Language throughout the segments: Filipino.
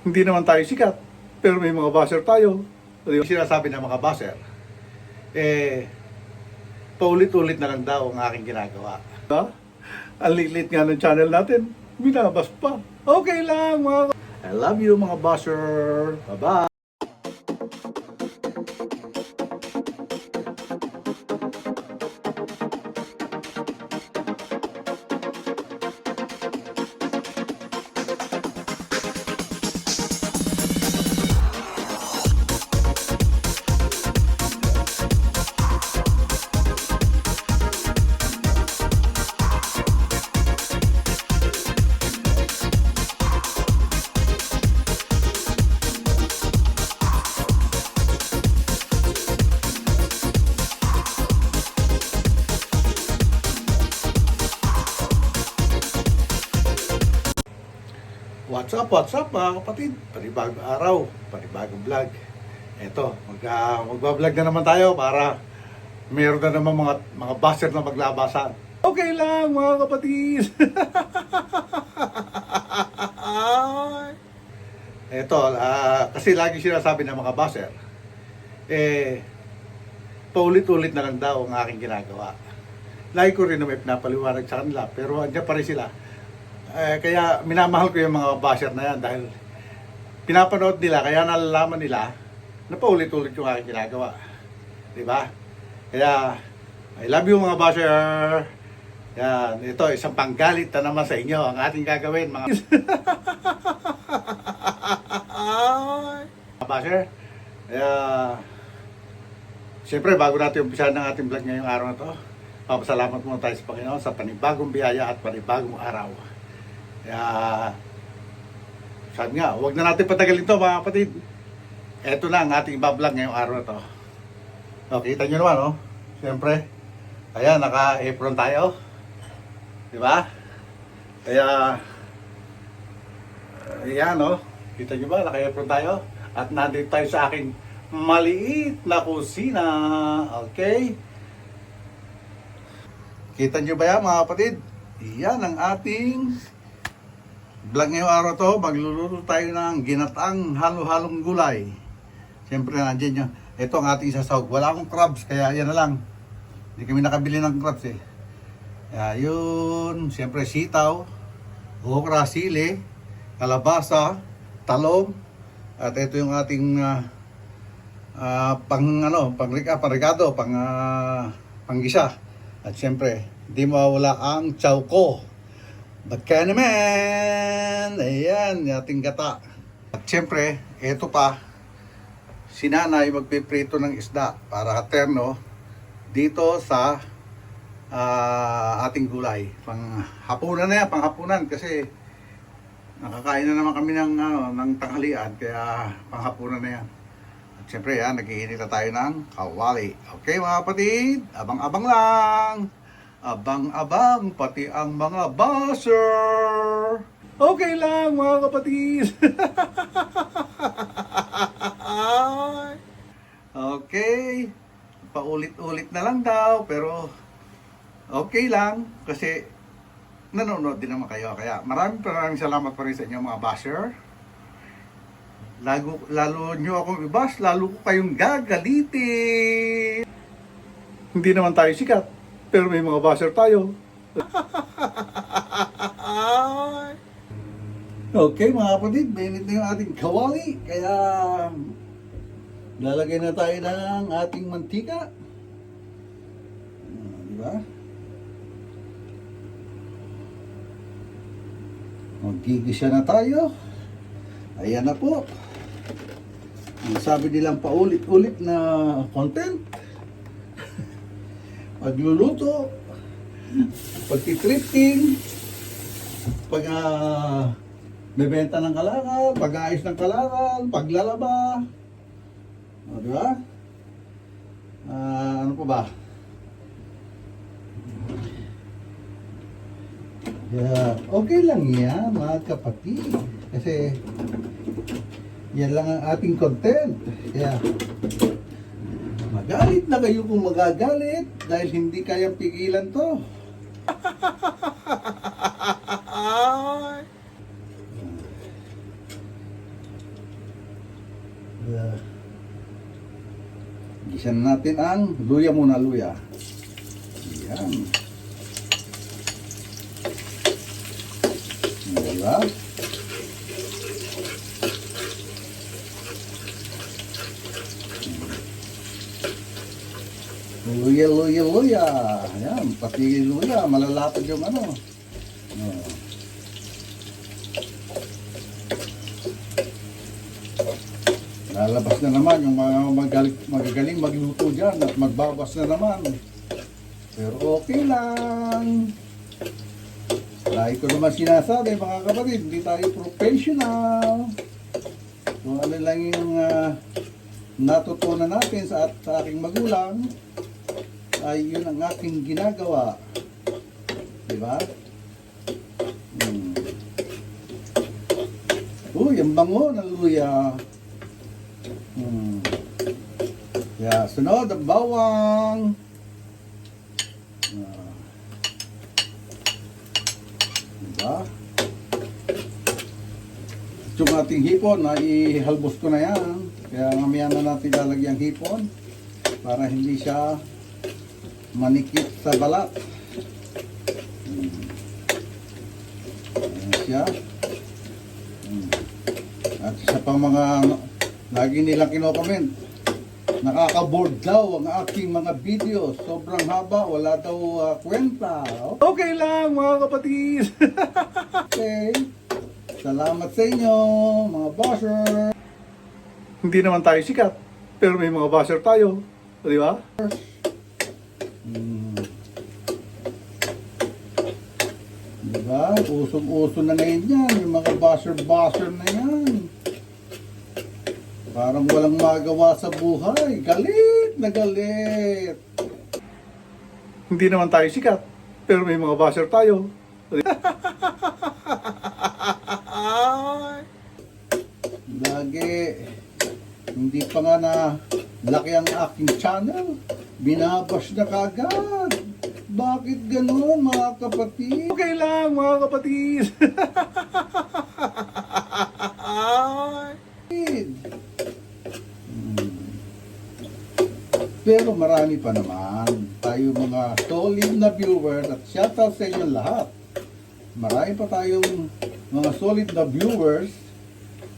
Hindi naman tayo sikat, pero may mga basher tayo. Yung sinasabi ng mga basher, paulit-ulit na lang daw ang aking ginagawa. Ha? Ang liit nga ng channel natin, binabas pa. Okay lang mga... I love you mga basher. Bye-bye. What's up mga kapatid? Panibagong araw, panibagong vlog. Eto, magbablog na naman tayo para meron na naman mga basher na maglabasan. Okay lang mga kapatid. Eto, kasi lagi sinasabi ng mga basher, paulit-ulit na lang daw ang aking ginagawa. Lagi ko rin na may pinapaliwanag sa kanila, pero andyan pa rin sila. Kaya minamahal ko yung mga basher na yan dahil pinapanood nila, kaya nalalaman nila na paulit-ulit yung aking ginagawa. Diba? Kaya, I love you mga basher. Yan, ito, isang panggalit na naman sa inyo ang ating gagawin mga basher. Kaya, siyempre bago natin umpisahan ng ating vlog ngayong araw na to, papasalamat muna tayo sa Panginoon sa panibagong biyaya at panibagong araw. Kaya, sabi nga, huwag na natin patagalin to mga kapatid. Ito na ang ating bablog ngayong araw na to. O, kita nyo naman, oh. Siyempre, ayan, naka-apron tayo. Diba? Kaya, ayan, oh. Kita nyo ba, naka-apron tayo? At nandito tayo sa aking maliit na kusina. Okay? Kita nyo ba yan mga kapatid? Iyan ang ating vlog ngayong araw to. Magluluto tayo ng ginataang halo-halong gulay. Siyempre nandiyan yun. Ito ang ating sasawag. Wala akong crabs, kaya yan na lang. Hindi kami nakabili ng crabs eh. Kaya yun, siyempre sitaw, okra, sili, kalabasa, talong. At ito yung ating pangrikado, panggisa. At siyempre, hindi mawala ang chowko. Baka naman! Ayan, ating gata. At siyempre, ito pa, si nanay magpiprito ng isda para terno dito sa ating gulay. Panghapunan na yan, panghapunan kasi nakakain na naman kami ng tanghalian, kaya panghapunan na yan. At siyempre, yan, nag-iinit na tayo ng kawali. Okay mga kapatid, abang-abang lang! Abang-abang pati ang mga basher. Okay lang mga kapatid. Okay. Paulit-ulit na lang daw, pero okay lang kasi nanonood din naman kayo. Kaya maraming salamat pa rin sa inyo mga basher. Lalo nyo akong i-bash, lalo ko kayong gagalitin. Hindi naman tayo sikat, pero may mga basher tayo. Okay mga kapatid, mainit na yung ating kawali. Kaya lalagay na tayo ng ating mantika. Diba? Magigisa na tayo. Ayan na po. Ang sabi nilang paulit-ulit na content. Pagluluto, pagtitripting, bebenta ng kalakal, pag-aayos ng kalakal, paglalaba. O, diba? Ano pa ba? Yeah, okay lang yan mga kapatid. Kasi yan lang ang ating content. Kaya magalit na kayo kung magagalit dahil hindi kayang pigilan to. Yeah. Gisa na natin ang luya muna, luya. Yan. Diba? Luya, luya, luya. Ayan, pati luya, malalapad yung ano. Oh. Lalabas na naman yung mga magagaling magluto dyan at magbabas na naman. Pero okay lang. Lagi ko naman sinasabi mga kapatid, hindi tayo professional. Kung ano lang yung natutunan natin sa aking magulang, ay yun ang aking ginagawa. Diba? Uy, ang bango ng luya. Yeah, sunod ang bawang. Diba? Yung ating hipon, ihalbos ko na yan. Kaya mamaya na natin lalagyan hipon para hindi siya manikit sa balat. Ayan siya. At isa pa mga lagi nilang kino-comment, nakaka-board daw ang aking mga videos. Sobrang haba, wala daw kwenta. Okay lang mga kapatid. Okay. Salamat sa inyo, mga basher. Hindi naman tayo sikat, pero may mga basher tayo. Di ba? Diba? Usong-uso na ngayon yan. Yung mga basher-basher na yan. Parang walang magawa sa buhay. Galit na galit. Hindi naman tayo sikat, pero may mga basher tayo. Lagi. Hindi pa nga na laki ang aking channel. Binabash na kagad. Bakit gano'n mga kapatid? Okay lang mga kapatid. Pero marami pa naman tayo mga solid na viewers at shoutout sa inyo lahat. Marami pa tayong mga solid na viewers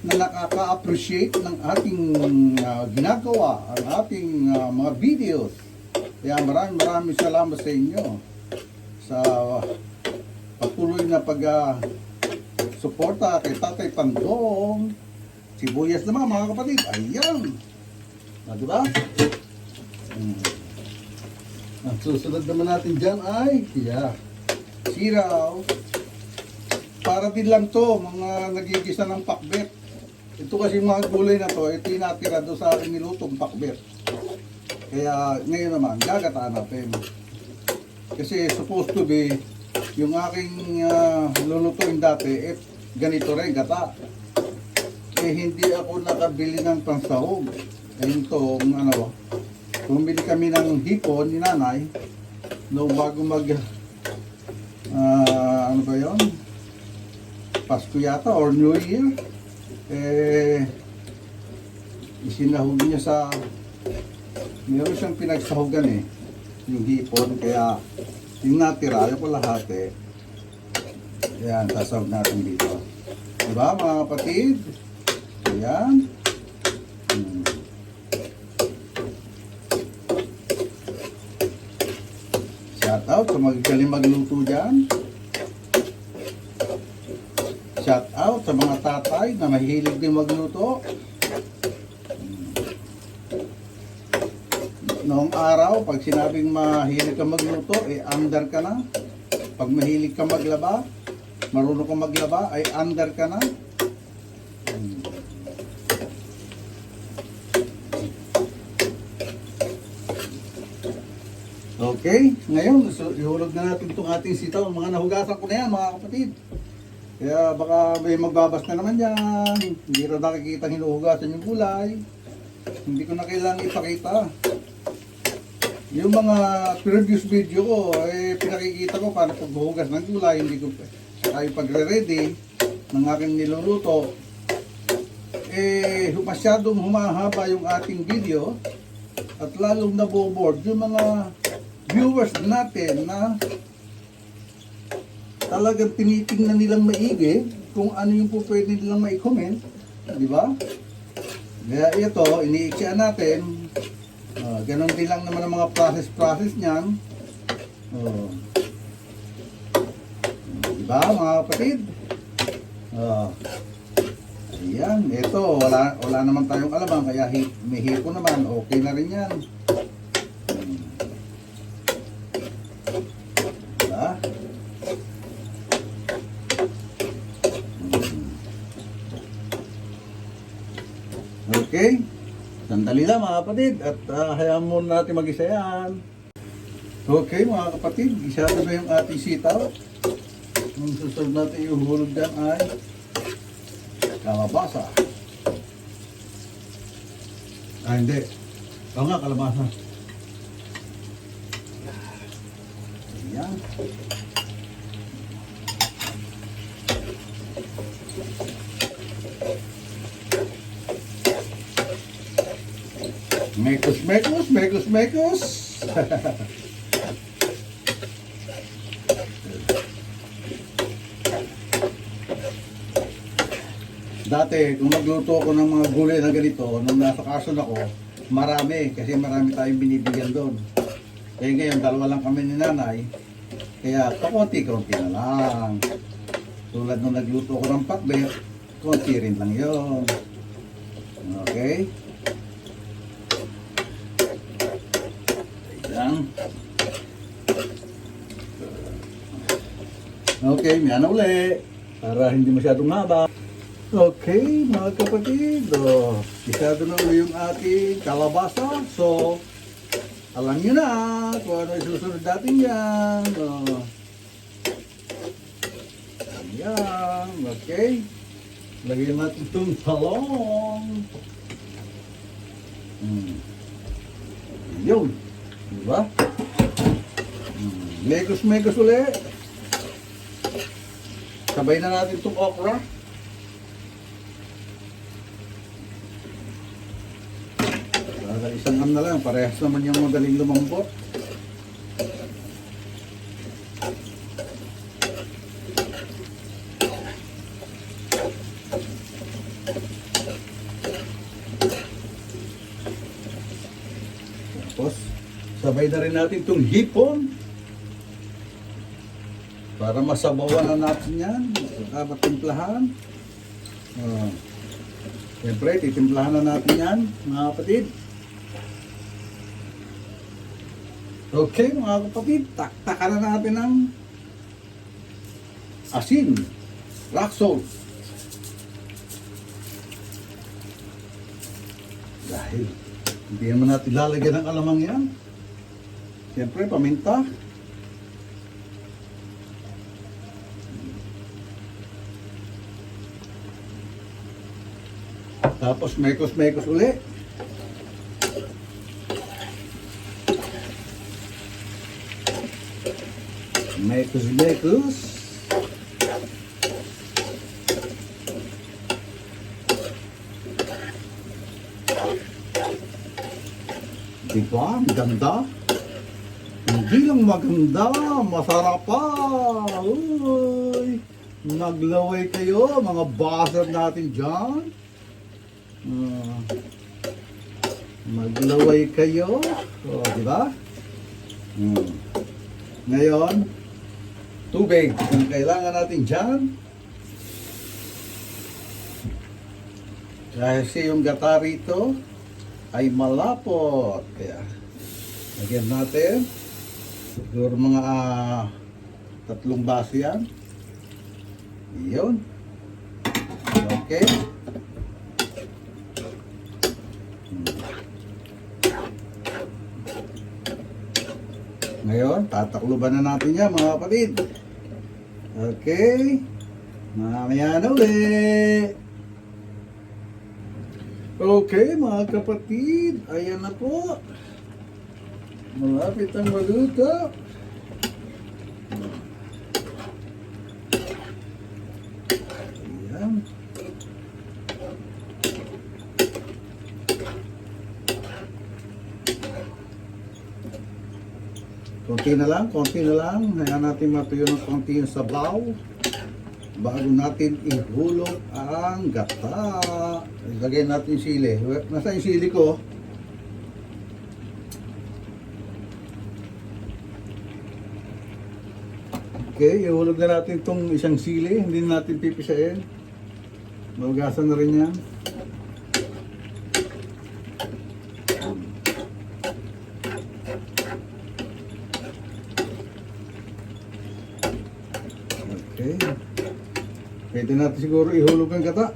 na nakaka-appreciate ng ating ginagawa, ang ating mga videos. Kaya maraming salamat sa inyo sa patuloy na pag-suporta kay Tatay Pandong. Sibuyas naman mga kapatid. Ayan. Diba? Ang susunod naman natin dyan ay siraw. Para din lang to mga nagigisa ng pakbet. Ito kasi mga gulay na to, ito yung natira doon sa aking nilutong pakbet. Kaya ngayon naman, gagataan natin. Kasi supposed to be, yung aking lulutuin dati, ganito rin, gata. Hindi ako nakabili ng pansahog. Ayun to, bumili kami ng hipon ni nanay, bago mag, ano ba yun? Pasko yata, or New Year. Isinahog niya sa, meron siyang pinagsahogan yung hipon, kaya yung natira, yung kalahati, ayan, sasahog natin dito. Diba mga kapatid? Ayan. Shout out sa magagaling magluto dyan. Shout out sa mga tatay na mahilig din magluto. Noong araw, pag sinabing mahilig ka magluto, under ka na. Pag mahilig ka maglaba, marunong ka maglaba, ay under ka na. Okay, ngayon, ihulog na natin itong ating sitaw. Mga nahugasan ko na yan, mga kapatid. Kaya baka may magbabas na naman yan. Hindi rin nakikita hinuhugasan yung gulay. Hindi ko na kailangan ipakita. Yung mga previous video ko, pinakikita ko paano pagbuhugas ng gulay. Hindi ko tayo pagre-ready ng aking niluluto. masyadong humahaba yung ating video at lalong naboboard yung mga viewers natin na talagang tinitingnan nilang maigi kung ano yung po pwede nilang mai-comment, di ba? Kaya ito, iniiksyan natin. Ganon din lang naman ang mga process niyan. Di ba mga kapatid? Ayan, ito, wala naman tayong alamang, kaya may hipo naman, okay na rin yan. Diba? Okay, sandali lang mga kapatid, at hayaan muna natin mag-isa yan. Okay mga kapatid, isado na yung ating sitaw. Ang susunod natin yung hulog dyan ay kalabasa. Hindi. Oo nga, kalabasa. Ayan. Mekos. Dati, kung nagluto ako ng mga gulay na ganito, nung nasa Quezon ako, marami, kasi marami tayong binibigyan doon. Kaya ngayon, dalawa lang kami ni nanay, kaya kakunti-kunti na lang. Tulad nung nagluto ako ng pakbet, konti rin lang yun. Okay? Ayan. Okay, may ano uli, para hindi masyadong haba. Okay, mga kapatid, isado na ulit yung ating kalabasa. So, alam nyo na kung ano yung susunod natin yan. Ayan, okay. Lagyan natin itong talong. Yun, diba? Mekos ulit. Sabay na natin itong okra. Isang na lang, parehas naman yung madaling lumambot. Tapos, sabay na rin natin itong hipon. Para masabawan na natin yan. Dapat timplahan. Siyempre, titimplahan na natin yan, mga kapatid. Okay mga kapatid, taktakan na natin ng asin, rock salt. Dahil hindi naman natin lalagyan ng alamang yan. Siyempre, paminta. Tapos mekos ulit. Mekos. Diba? Ganda. Hindi lang maganda, masarap pa. Uy, naglaway kayo, mga buzzer natin dyan. Maglaway kayo. Diba? Ngayon, tubig ang kailangan natin dyan. Kasi yung gata rito ay malapot. Kaya, lagyan natin. Siguro mga 3 baso yan. Yun. Okay. Ngayon, tatakluban na natin yan mga kapatid. Okay. Mamaya na ulit. Okay mga kapatid, ayan na po. Malapit ang maluto. Ayan. konti na lang. Hayaan natin matuyo ng konti yung sabaw. Bago natin ihulog ang gata. Ilagay natin yung sili. Nasa yung sili ko? Okay, ihulog na natin itong isang sili. Hindi na natin pipisain. Mahugasan na rin yan. Okay. Pwede natin siguro ihulog ang gata.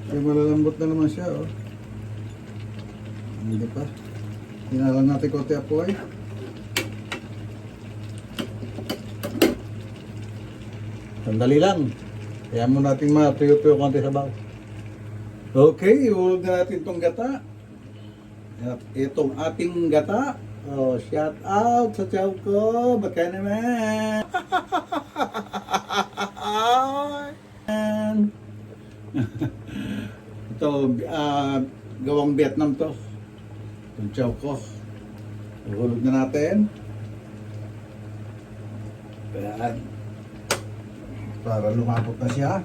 Kaya malalambot na naman siya, oh. Hindi pa. Hinalan natin konti apoy. Sandali lang. Kaya mo natin matuyo-tuyo konti sabaw. Okay, ihulog na natin itong gata. At itong ating gata. Oh, shout out sa chow ko. Baka naman. Ito, gawang Vietnam to. Itong chow ko. Ihulog na natin. Ayan. Para lumapot na siya.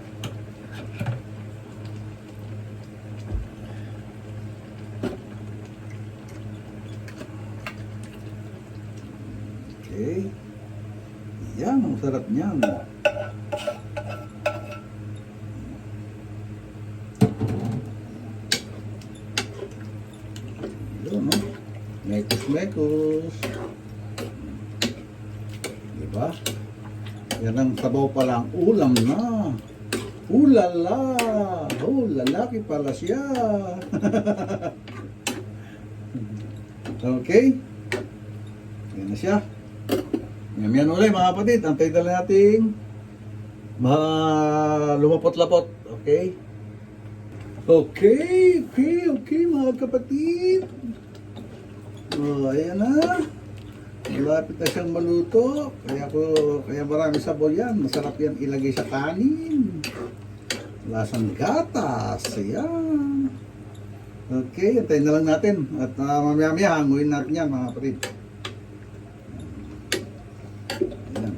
Okay. Yan, ang sarap niyan. Yun, no? Mekos-mekos. Diba? Yan ang sabaw pa lang, ulam na. Ulala! Oh, lalaki pala siya. Okay? Yan na siya. Yan ulit mga kapatid. Antay na lang natin lumapot-lapot. Okay? Okay mga kapatid. Oh, ayan na. Malapit na siyang maluto. Kaya marami sabaw yan. Masarap yan ilagay sa kanin. Lasang gatas. Ayan. Okay, antayin na lang natin. At mamaya-maya hanguin natin yan mga kapatid. Ayan.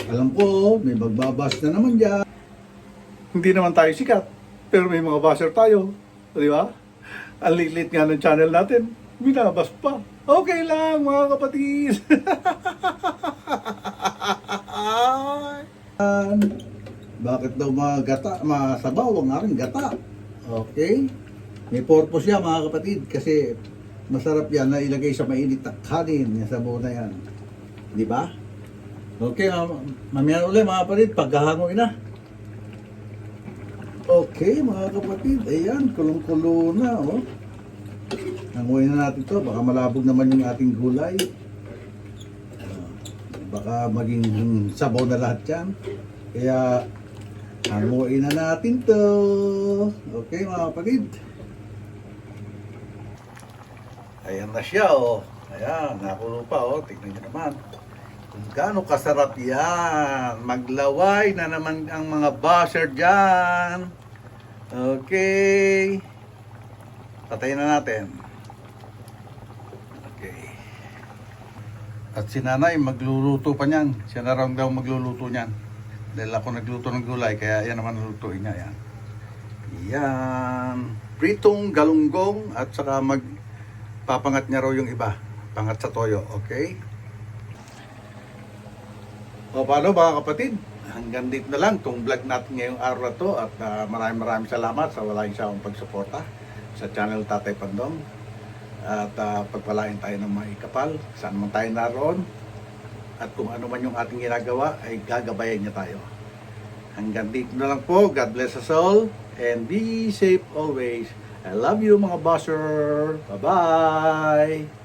Alam ko, may magbabas na naman dyan. Hindi naman tayo sikat. Pero may mga basher tayo. Di ba? Ang liit nga ng channel natin. Binabas pa. Okay lang mga kapatid. Bakit daw mga gata, mga sabaw, ang aking gata? Okay? May purpose yan mga kapatid kasi masarap yan na ilagay sa mainit na kanin, yung sabaw na yan. Di ba? Okay, mamaya ulit mga kapatid, paghahangoy na. Okay mga kapatid, ayan, kulong-kulo na, oh. Hanguin na natin to, baka malabog naman yung ating gulay. Baka maging sabaw na lahat yan. Kaya hanguin na natin to. Okay mga kapatid. Ayan na siya, oh. Ayan, nakulo pa, oh. Tignan nyo naman. Kung gaano kasarap yan. Maglaway na naman ang mga basher dyan. Okay. Patayin na natin. Okay. At si nanay magluluto pa niyan. Siya na raw daw magluluto niyan. Dahil ako nagluto ng gulay, kaya yan naman lutuin niya. Yan. Yan. Pritong galunggong at saka magpapangat niya raw yung iba. Pangat sa toyo. Okay? O paano mga kapatid? Hanggang dito na lang itong vlog natin ngayong araw na to. At maraming salamat sa walang siyang pagsuporta sa channel Tatay Pandong. At pagpalain tayo ng mga ikapal, saan man tayo naroon. At kung ano man yung ating ginagawa, ay gagabayan niya tayo. Hanggang dito na lang po. God bless us all. And be safe always. I love you mga bosser. Bye-bye.